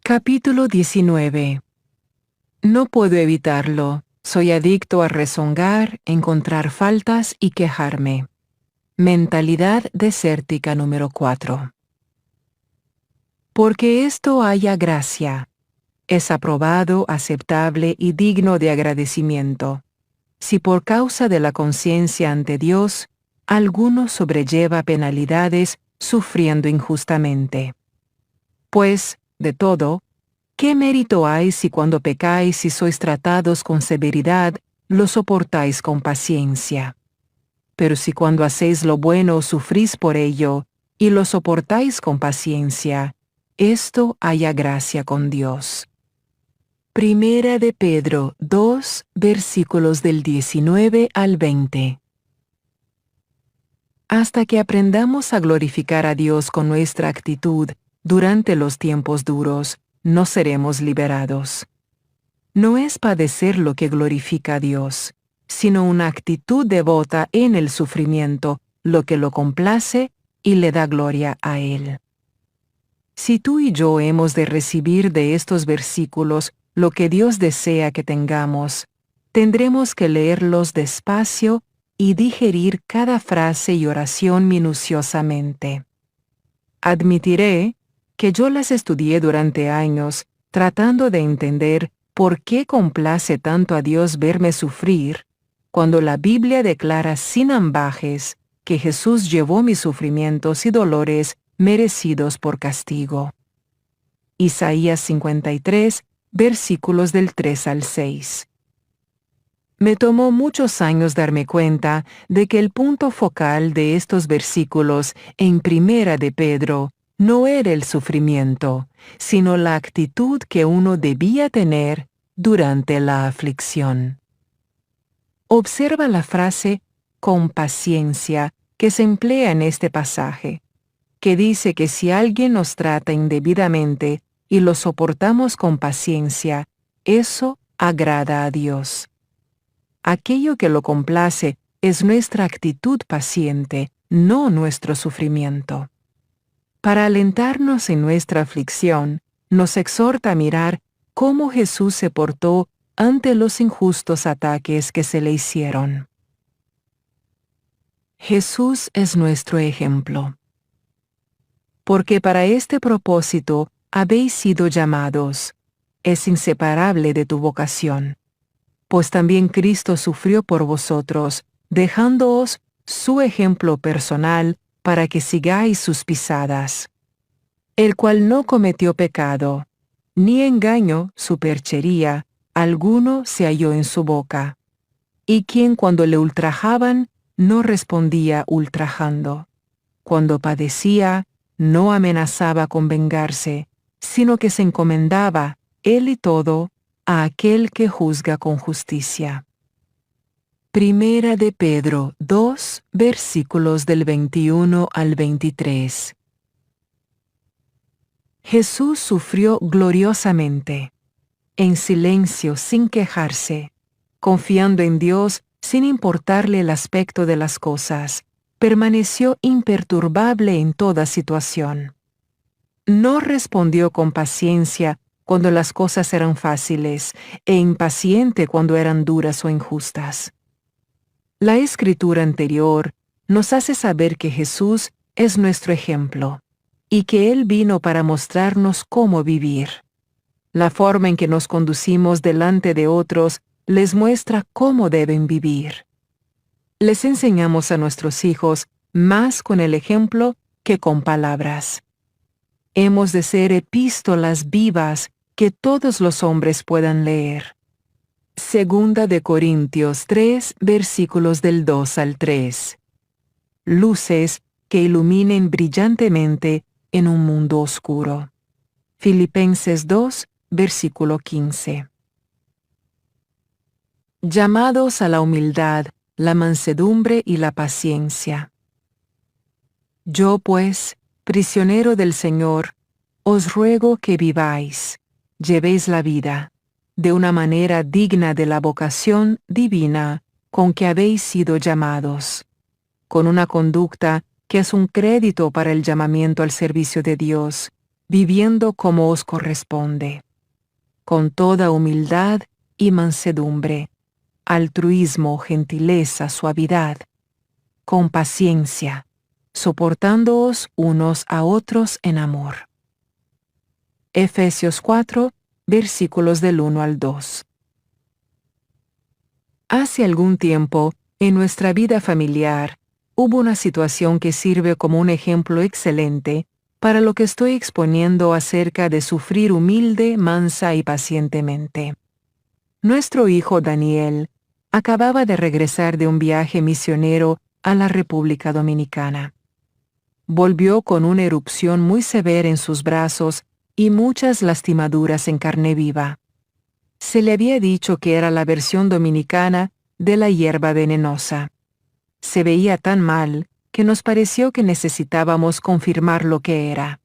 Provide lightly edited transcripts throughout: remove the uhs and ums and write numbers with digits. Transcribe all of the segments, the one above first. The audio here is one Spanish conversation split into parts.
Capítulo 19. No puedo evitarlo. Soy adicto a rezongar, encontrar faltas y quejarme. Mentalidad desértica número 4. Porque esto haya gracia. Es aprobado, aceptable y digno de agradecimiento. Si por causa de la conciencia ante Dios, alguno sobrelleva penalidades sufriendo injustamente. Pues, de todo, ¿qué mérito hay si cuando pecáis y sois tratados con severidad, lo soportáis con paciencia? Pero si cuando hacéis lo bueno sufrís por ello, y lo soportáis con paciencia, esto haya gracia con Dios. Primera de Pedro 2, versículos del 19 al 20. Hasta que aprendamos a glorificar a Dios con nuestra actitud durante los tiempos duros, no seremos liberados. No es padecer lo que glorifica a Dios, sino una actitud devota en el sufrimiento, lo que lo complace y le da gloria a Él. Si tú y yo hemos de recibir de estos versículos lo que Dios desea que tengamos, tendremos que leerlos despacio y digerir cada frase y oración minuciosamente. Admitiré que yo las estudié durante años, tratando de entender por qué complace tanto a Dios verme sufrir, cuando la Biblia declara sin ambajes que Jesús llevó mis sufrimientos y dolores merecidos por castigo. Isaías 53, versículos del 3 al 6. Me tomó muchos años darme cuenta de que el punto focal de estos versículos en Primera de Pedro no era el sufrimiento, sino la actitud que uno debía tener durante la aflicción. Observa la frase con paciencia que se emplea en este pasaje, que dice que si alguien nos trata indebidamente y lo soportamos con paciencia, eso agrada a Dios. Aquello que lo complace es nuestra actitud paciente, no nuestro sufrimiento. Para alentarnos en nuestra aflicción, nos exhorta a mirar cómo Jesús se portó ante los injustos ataques que se le hicieron. Jesús es nuestro ejemplo. Porque para este propósito habéis sido llamados, es inseparable de tu vocación. Pues también Cristo sufrió por vosotros, dejándoos su ejemplo personal para que sigáis sus pisadas. El cual no cometió pecado, ni engaño, superchería, alguno se halló en su boca. Y quien cuando le ultrajaban, no respondía ultrajando. Cuando padecía, no amenazaba con vengarse, sino que se encomendaba, él y todo, a aquel que juzga con justicia. Primera de Pedro 2, versículos del 21 al 23. Jesús sufrió gloriosamente, en silencio sin quejarse, confiando en Dios sin importarle el aspecto de las cosas, permaneció imperturbable en toda situación. No respondió con paciencia cuando las cosas eran fáciles e impaciente cuando eran duras o injustas. La escritura anterior nos hace saber que Jesús es nuestro ejemplo y que Él vino para mostrarnos cómo vivir. La forma en que nos conducimos delante de otros les muestra cómo deben vivir. Les enseñamos a nuestros hijos más con el ejemplo que con palabras. Hemos de ser epístolas vivas que todos los hombres puedan leer. Segunda de Corintios 3, versículos del 2 al 3. Luces que iluminen brillantemente en un mundo oscuro. Filipenses 2, versículo 15. Llamados a la humildad, la mansedumbre y la paciencia. Yo, pues, prisionero del Señor, os ruego que viváis, llevéis la vida, de una manera digna de la vocación divina con que habéis sido llamados, con una conducta que es un crédito para el llamamiento al servicio de Dios, viviendo como os corresponde, con toda humildad y mansedumbre, altruismo, gentileza, suavidad, con paciencia, soportándoos unos a otros en amor. Efesios 4, versículos del 1 al 2. Hace algún tiempo, en nuestra vida familiar, hubo una situación que sirve como un ejemplo excelente para lo que estoy exponiendo acerca de sufrir humilde, mansa y pacientemente. Nuestro hijo Daniel acababa de regresar de un viaje misionero a la República Dominicana. Volvió con una erupción muy severa en sus brazos y muchas lastimaduras en carne viva. Se le había dicho que era la versión dominicana de la hierba venenosa. Se veía tan mal que nos pareció que necesitábamos confirmar lo que era.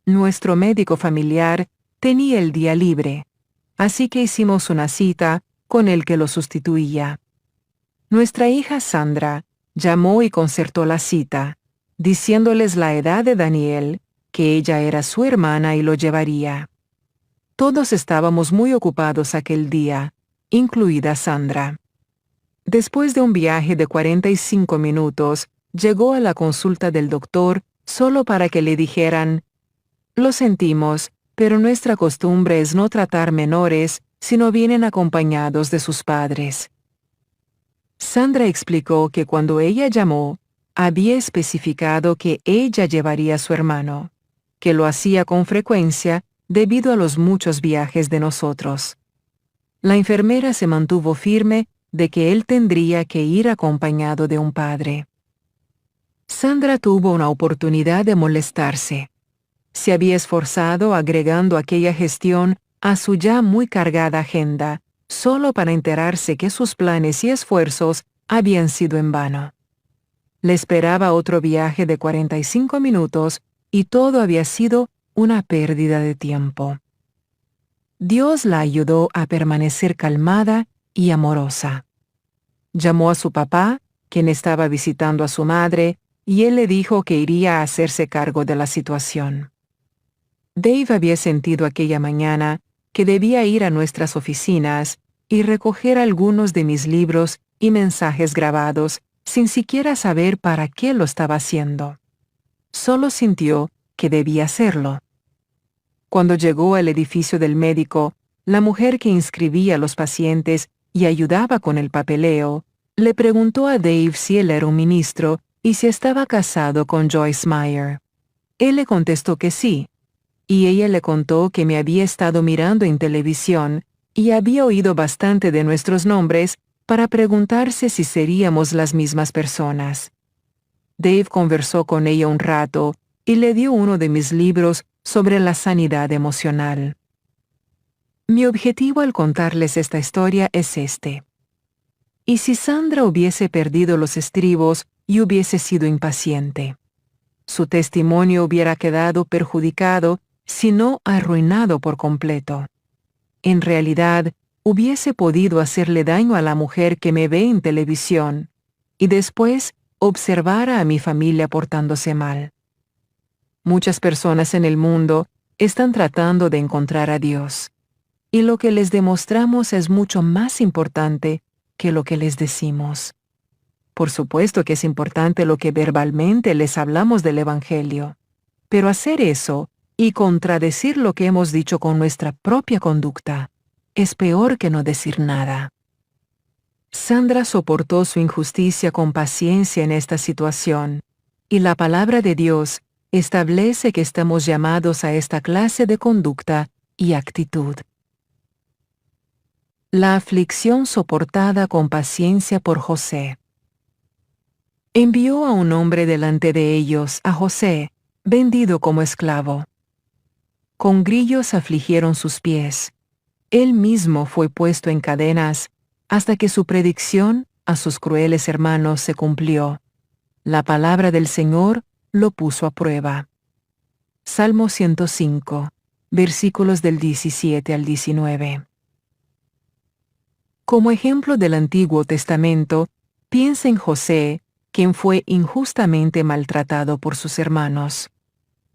Nuestro médico familiar tenía el día libre, así que hicimos una cita con el que lo sustituía. Nuestra hija Sandra llamó y concertó la cita, diciéndoles la edad de Daniel, que ella era su hermana y lo llevaría. Todos estábamos muy ocupados aquel día, incluida Sandra. Después de un viaje de 45 minutos, llegó a la consulta del doctor solo para que le dijeran: «Lo sentimos, pero nuestra costumbre es no tratar menores si no vienen acompañados de sus padres». Sandra explicó que cuando ella llamó, había especificado que ella llevaría a su hermano, que lo hacía con frecuencia debido a los muchos viajes de nosotros. La enfermera se mantuvo firme de que él tendría que ir acompañado de un padre. Sandra tuvo una oportunidad de molestarse. Se había esforzado agregando aquella gestión a su ya muy cargada agenda, solo para enterarse que sus planes y esfuerzos habían sido en vano. Le esperaba otro viaje de 45 minutos y todo había sido una pérdida de tiempo. Dios la ayudó a permanecer calmada y amorosa. Llamó a su papá, quien estaba visitando a su madre, y él le dijo que iría a hacerse cargo de la situación. Dave había sentido aquella mañana que debía ir a nuestras oficinas y recoger algunos de mis libros y mensajes grabados sin siquiera saber para qué lo estaba haciendo. Solo sintió que debía hacerlo. Cuando llegó al edificio del médico, la mujer que inscribía a los pacientes y ayudaba con el papeleo, le preguntó a Dave si él era un ministro y si estaba casado con Joyce Meyer. Él le contestó que sí, y ella le contó que me había estado mirando en televisión y había oído bastante de nuestros nombres para preguntarse si seríamos las mismas personas. Dave conversó con ella un rato y le dio uno de mis libros sobre la sanidad emocional. Mi objetivo al contarles esta historia es este. ¿Y si Sandra hubiese perdido los estribos y hubiese sido impaciente? Su testimonio hubiera quedado perjudicado, si no arruinado por completo. En realidad, hubiese podido hacerle daño a la mujer que me ve en televisión, y después observara a mi familia portándose mal. Muchas personas en el mundo están tratando de encontrar a Dios, y lo que les demostramos es mucho más importante que lo que les decimos. Por supuesto que es importante lo que verbalmente les hablamos del Evangelio, pero hacer eso y contradecir lo que hemos dicho con nuestra propia conducta es peor que no decir nada. Sandra soportó su injusticia con paciencia en esta situación, y la palabra de Dios establece que estamos llamados a esta clase de conducta y actitud. La aflicción soportada con paciencia por José. Envió a un hombre delante de ellos, a José, vendido como esclavo. Con grillos afligieron sus pies. Él mismo fue puesto en cadenas hasta que su predicción a sus crueles hermanos se cumplió. La palabra del Señor lo puso a prueba. Salmo 105, versículos del 17 al 19. Como ejemplo del Antiguo Testamento, piensa en José, quien fue injustamente maltratado por sus hermanos.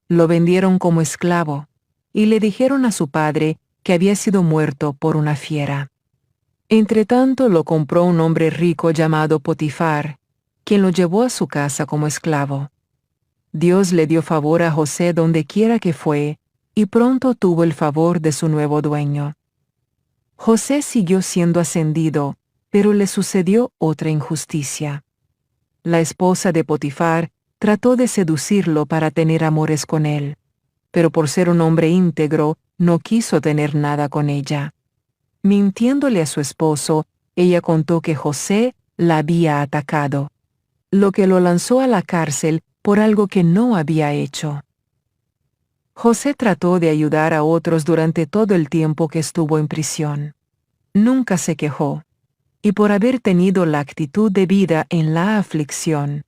Lo vendieron como esclavo, y le dijeron a su padre que había sido muerto por una fiera. Entretanto lo compró un hombre rico llamado Potifar, quien lo llevó a su casa como esclavo. Dios le dio favor a José donde quiera que fue, y pronto tuvo el favor de su nuevo dueño. José siguió siendo ascendido, pero le sucedió otra injusticia. La esposa de Potifar trató de seducirlo para tener amores con él, pero por ser un hombre íntegro, no quiso tener nada con ella. Mintiéndole a su esposo, ella contó que José la había atacado, lo que lo lanzó a la cárcel por algo que no había hecho. José trató de ayudar a otros durante todo el tiempo que estuvo en prisión. Nunca se quejó, y por haber tenido la actitud de vida en la aflicción,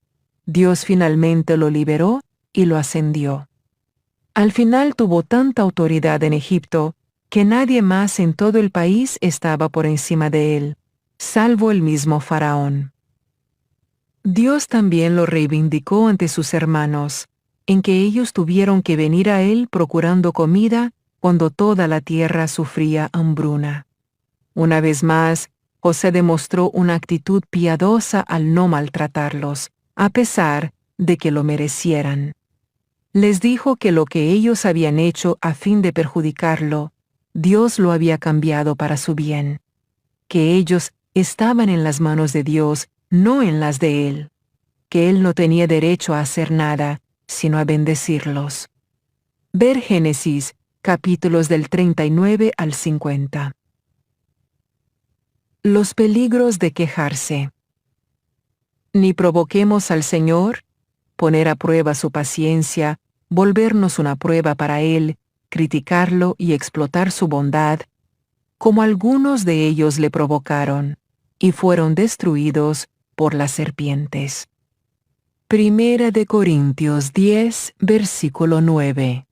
Dios finalmente lo liberó y lo ascendió. Al final tuvo tanta autoridad en Egipto que nadie más en todo el país estaba por encima de él, salvo el mismo faraón. Dios también lo reivindicó ante sus hermanos, en que ellos tuvieron que venir a él procurando comida cuando toda la tierra sufría hambruna. Una vez más, José demostró una actitud piadosa al no maltratarlos, a pesar de que lo merecieran. Les dijo que lo que ellos habían hecho a fin de perjudicarlo, Dios lo había cambiado para su bien, que ellos estaban en las manos de Dios, no en las de él, que él no tenía derecho a hacer nada, sino a bendecirlos. Ver Génesis, capítulos del 39 al 50. Los peligros de quejarse. Ni provoquemos al Señor, poner a prueba su paciencia, volvernos una prueba para Él, criticarlo y explotar su bondad, como algunos de ellos le provocaron, y fueron destruidos por las serpientes. Primera de Corintios 10, versículo 9.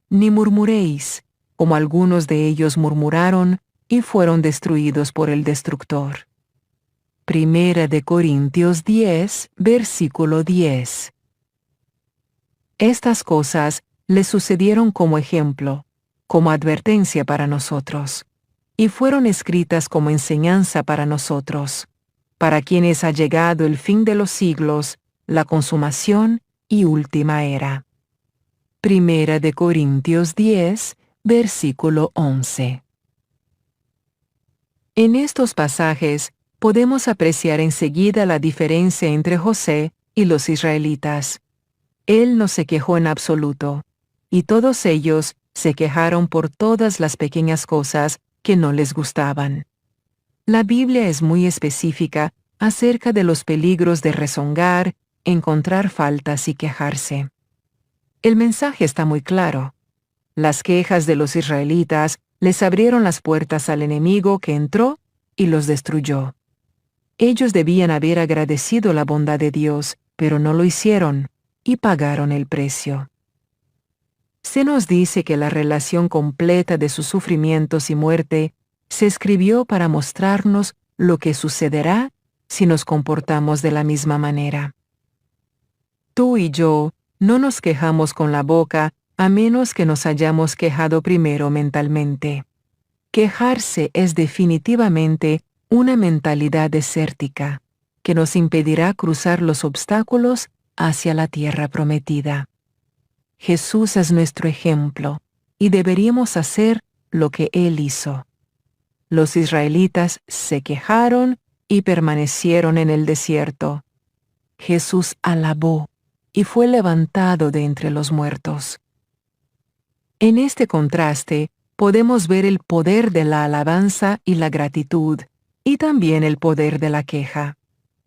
Ni murmuréis, como algunos de ellos murmuraron, y fueron destruidos por el destructor. Primera de Corintios 10, versículo 10. Estas cosas le sucedieron como ejemplo, como advertencia para nosotros, y fueron escritas como enseñanza para nosotros, para quienes ha llegado el fin de los siglos, la consumación y última era. Primera de Corintios 10, versículo 11. En estos pasajes podemos apreciar enseguida la diferencia entre José y los israelitas. Él no se quejó en absoluto, y todos ellos se quejaron por todas las pequeñas cosas que no les gustaban. La Biblia es muy específica acerca de los peligros de rezongar, encontrar faltas y quejarse. El mensaje está muy claro. Las quejas de los israelitas les abrieron las puertas al enemigo que entró y los destruyó. Ellos debían haber agradecido la bondad de Dios, pero no lo hicieron, y pagaron el precio. Se nos dice que la relación completa de sus sufrimientos y muerte se escribió para mostrarnos lo que sucederá si nos comportamos de la misma manera. Tú y yo no nos quejamos con la boca a menos que nos hayamos quejado primero mentalmente. Quejarse es definitivamente una mentalidad desértica, que nos impedirá cruzar los obstáculos hacia la tierra prometida. Jesús es nuestro ejemplo, y deberíamos hacer lo que Él hizo. Los israelitas se quejaron y permanecieron en el desierto. Jesús alabó y fue levantado de entre los muertos. En este contraste podemos ver el poder de la alabanza y la gratitud, y también el poder de la queja.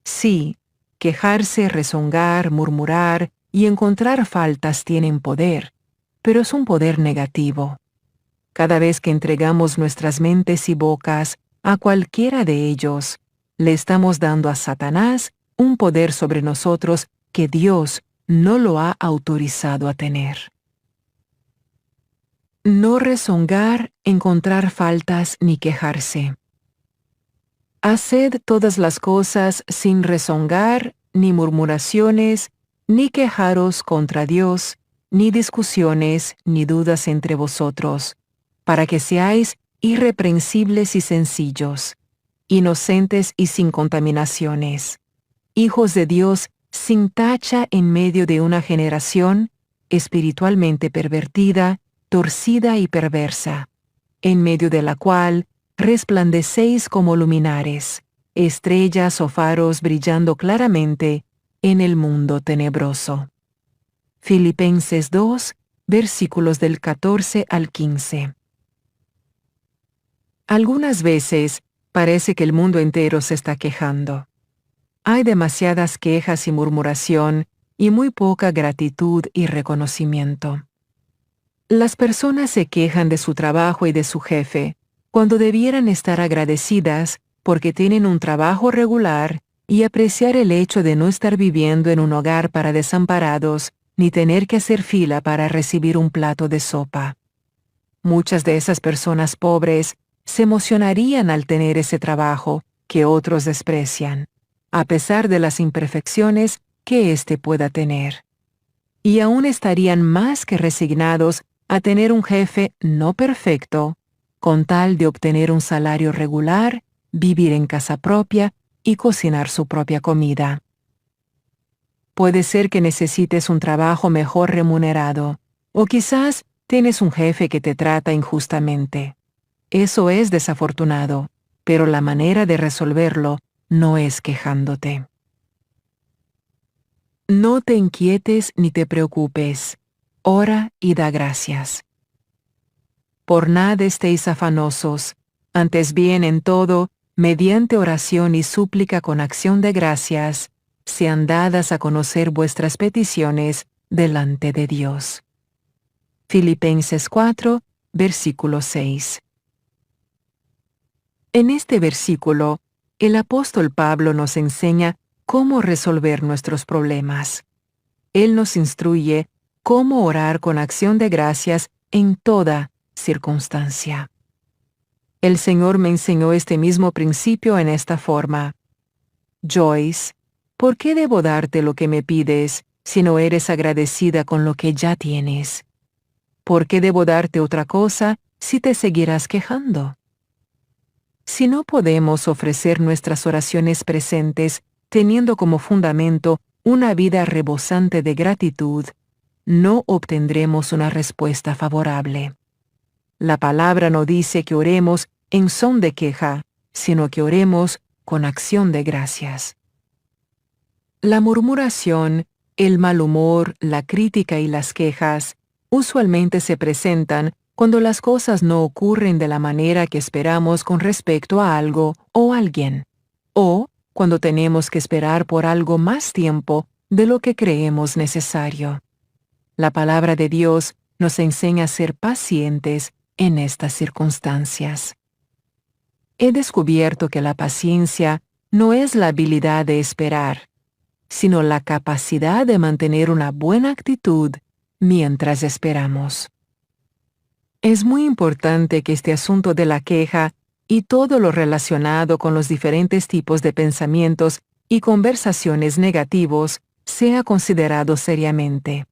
Sí, quejarse, rezongar, murmurar y encontrar faltas tienen poder, pero es un poder negativo. Cada vez que entregamos nuestras mentes y bocas a cualquiera de ellos, le estamos dando a Satanás un poder sobre nosotros que Dios no lo ha autorizado a tener. No rezongar, encontrar faltas ni quejarse. Haced todas las cosas sin rezongar, ni murmuraciones, ni quejaros contra Dios, ni discusiones, ni dudas entre vosotros, para que seáis irreprensibles y sencillos, inocentes y sin contaminaciones, hijos de Dios sin tacha en medio de una generación espiritualmente pervertida, torcida y perversa, en medio de la cual resplandecéis como luminares, estrellas o faros brillando claramente en el mundo tenebroso. Filipenses 2, versículos del 14 al 15. Algunas veces parece que el mundo entero se está quejando. Hay demasiadas quejas y murmuración y muy poca gratitud y reconocimiento. Las personas se quejan de su trabajo y de su jefe, cuando debieran estar agradecidas porque tienen un trabajo regular y apreciar el hecho de no estar viviendo en un hogar para desamparados ni tener que hacer fila para recibir un plato de sopa. Muchas de esas personas pobres se emocionarían al tener ese trabajo que otros desprecian, a pesar de las imperfecciones que éste pueda tener. Y aún estarían más que resignados a tener un jefe no perfecto, con tal de obtener un salario regular, vivir en casa propia y cocinar su propia comida. Puede ser que necesites un trabajo mejor remunerado, o quizás tienes un jefe que te trata injustamente. Eso es desafortunado, pero la manera de resolverlo no es quejándote. No te inquietes ni te preocupes. Ora y da gracias. Por nada estéis afanosos, antes bien en todo, mediante oración y súplica con acción de gracias, sean dadas a conocer vuestras peticiones delante de Dios. Filipenses 4, versículo 6. En este versículo, el apóstol Pablo nos enseña cómo resolver nuestros problemas. Él nos instruye cómo orar con acción de gracias en toda circunstancia. El Señor me enseñó este mismo principio en esta forma. Joyce, ¿por qué debo darte lo que me pides si no eres agradecida con lo que ya tienes? ¿Por qué debo darte otra cosa si te seguirás quejando? Si no podemos ofrecer nuestras oraciones presentes teniendo como fundamento una vida rebosante de gratitud, no obtendremos una respuesta favorable. La palabra no dice que oremos en son de queja, sino que oremos con acción de gracias. La murmuración, el mal humor, la crítica y las quejas usualmente se presentan cuando las cosas no ocurren de la manera que esperamos con respecto a algo o alguien, o cuando tenemos que esperar por algo más tiempo de lo que creemos necesario. La palabra de Dios nos enseña a ser pacientes en estas circunstancias. He descubierto que la paciencia no es la habilidad de esperar, sino la capacidad de mantener una buena actitud mientras esperamos. Es muy importante que este asunto de la queja y todo lo relacionado con los diferentes tipos de pensamientos y conversaciones negativos sea considerado seriamente.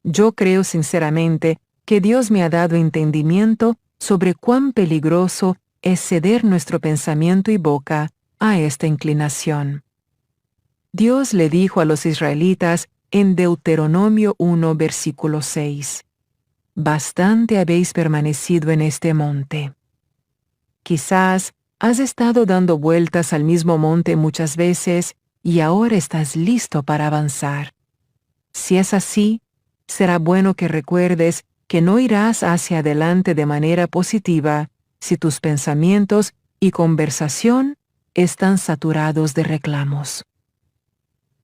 Yo creo sinceramente que Dios me ha dado entendimiento sobre cuán peligroso es ceder nuestro pensamiento y boca a esta inclinación. Dios le dijo a los israelitas en Deuteronomio 1, versículo 6, «Bastante habéis permanecido en este monte». Quizás has estado dando vueltas al mismo monte muchas veces y ahora estás listo para avanzar. Si es así, será bueno que recuerdes que no irás hacia adelante de manera positiva si tus pensamientos y conversación están saturados de reclamos.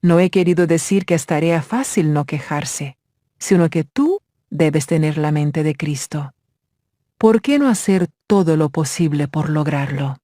No he querido decir que es tarea fácil no quejarse, sino que tú debes tener la mente de Cristo. ¿Por qué no hacer todo lo posible por lograrlo?